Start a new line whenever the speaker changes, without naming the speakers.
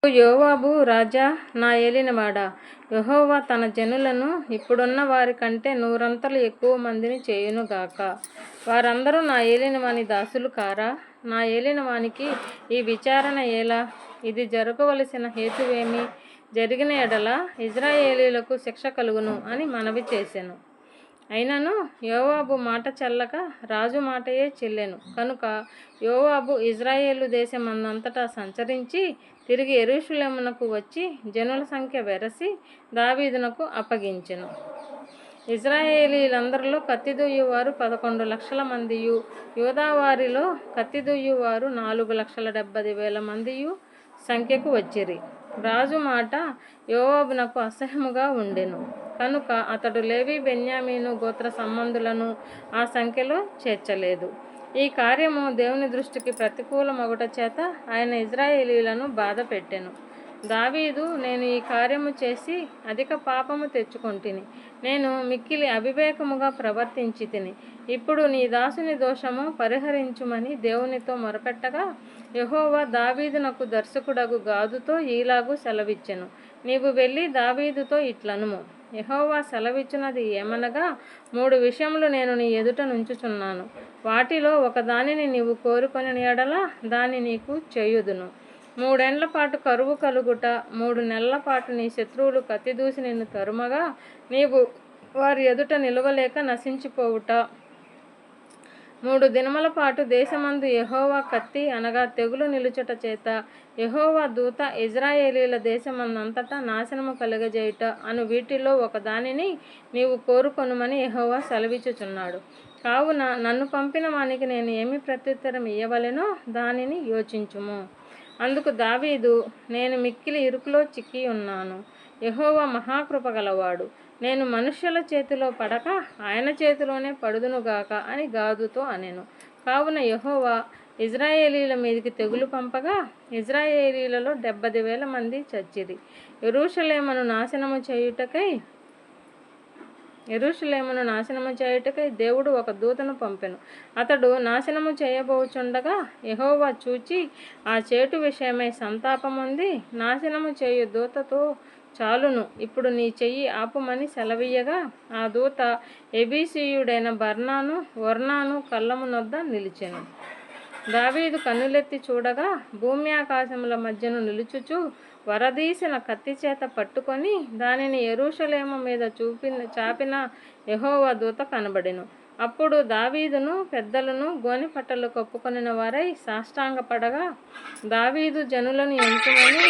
యోవాబు రాజా, నా ఏలినవాడా, యెహోవా తన జనులను ఇప్పుడున్న వారి కంటే నూరంతలు ఎక్కువ మందిని చేయునుగాక. వారందరూ నా ఏలినవాని దాసులు కారా? నా ఏలినవానికి ఈ విచారణ ఎలా? ఇది జరగవలసిన హేతువేమి? జరిగిన ఎడల ఇజ్రాయేలీలకు శిక్ష కలుగును అని మనవి చేసెను. అయినను యోవాబు మాట చెల్లక రాజు మాటయే చెల్లెను. కనుక యోవాబు ఇజ్రాయేలు దేశమందంతటా సంచరించి తిరిగి యెరూషలేమునకు వచ్చి జనుల సంఖ్య వెరసి దావీదునకు అప్పగించెను. ఇజ్రాయేలీలందరిలో కత్తిదూయువారు 11 లక్షల మందియు, యూదావారిలో కత్తిదూయువారు 4,70,000 మందియు సంఖ్యకు వచ్చిరి. రాజు మాట యోవాబునకు అసహ్యముగా ఉండెను. కనుక అతడు లేవి బెన్యామీను గోత్ర సంబంధులను ఆ సంఖ్యలో చేర్చలేదు. ఈ కార్యము దేవుని దృష్టికి ప్రతికూలమగుట చేత ఆయన ఇజ్రాయేలీలను బాధ పెట్టెను. దావీదు, నేను ఈ కార్యము చేసి అధిక పాపము తెచ్చుకొంటిని. నేను మిక్కిలి అవివేకముగా ప్రవర్తించి తిని. ఇప్పుడు నీ దాసుని దోషము పరిహరించుమని దేవునితో మొరపెట్టగా యెహోవా దావీదునకు దర్శకుడగు గాదుతో ఈలాగు సెలవిచ్చెను. నీవు వెళ్ళి దావీదుతో ఇట్లనుము, యెహోవా సెలవిచ్చినది ఏమనగా, 3 విషయములు నేను నీ ఎదుట నుంచుచున్నాను. వాటిలో ఒకదానిని నీవు కోరుకొని ఎడల దాన్ని నీకు చేయుదును. 3 ఏండ్ల పాటు కరువు కలుగుట, 3 నెలల పాటు నీ శత్రువులు కత్తిదూసి నిన్ను తరుమగా నీవు వారి ఎదుట నిలవలేక నశించిపోవుట, 3 దినముల పాటు దేశమందు యెహోవా కత్తి అనగా తెగులు నిలుచుట చేత యెహోవా దూత ఇజ్రాయేలీల దేశమందంతటా నాశనము కలుగజేయుట అను వీటిలో ఒకదానిని నీవు కోరుకొనుమని యెహోవా సెలవిచ్చుచున్నాడు. కావున నన్ను పంపిన వానికి నేను ఏమి ప్రత్యుత్తరం ఇయ్యవలెనో దానిని యోచించుము. అందుకు దావీదు, నేను మిక్కిలి ఇరుకులో చిక్కి ఉన్నాను. యెహోవా మహాకృప గలవాడు. నేను మనుష్యుల చేతిలో పడక ఆయన చేతిలోనే పడుదునుగాక అని గాదుతో అనెను. కావున యెహోవా ఇజ్రాయేలీల మీదికి తెగులు పంపగా ఇజ్రాయేలీలలో 70,000 మంది చచ్చిరి. యెరూషలేమును నాశనము చేయుటకై దేవుడు ఒక దూతను పంపెను. అతడు నాశనము చేయబోచుండగా యెహోవా చూచి ఆ చేటు విషయమై సంతాపముంది, నాశనము చేయు దూతతో చాలును, ఇప్పుడు నీ చెయ్యి ఆపుమని సెలవీయగా ఆ దూత ఎబీసీయుడైన ఒర్నాను కళ్ళమునొద్ద నిలిచెను. దావీదు కన్నులెత్తి చూడగా భూమి ఆకాశముల మధ్యను నిలుచుచు వరదీసిన కత్తి చేత పట్టుకొని దానిని యెరూషలేము మీద చాపిన యెహోవా దూత కనబడెను. అప్పుడు దావీదును పెద్దలను గోనెపట్టలు కప్పుకొనిన వారై సాష్టాంగపడగా దావీదు జనులను ఎంచుమని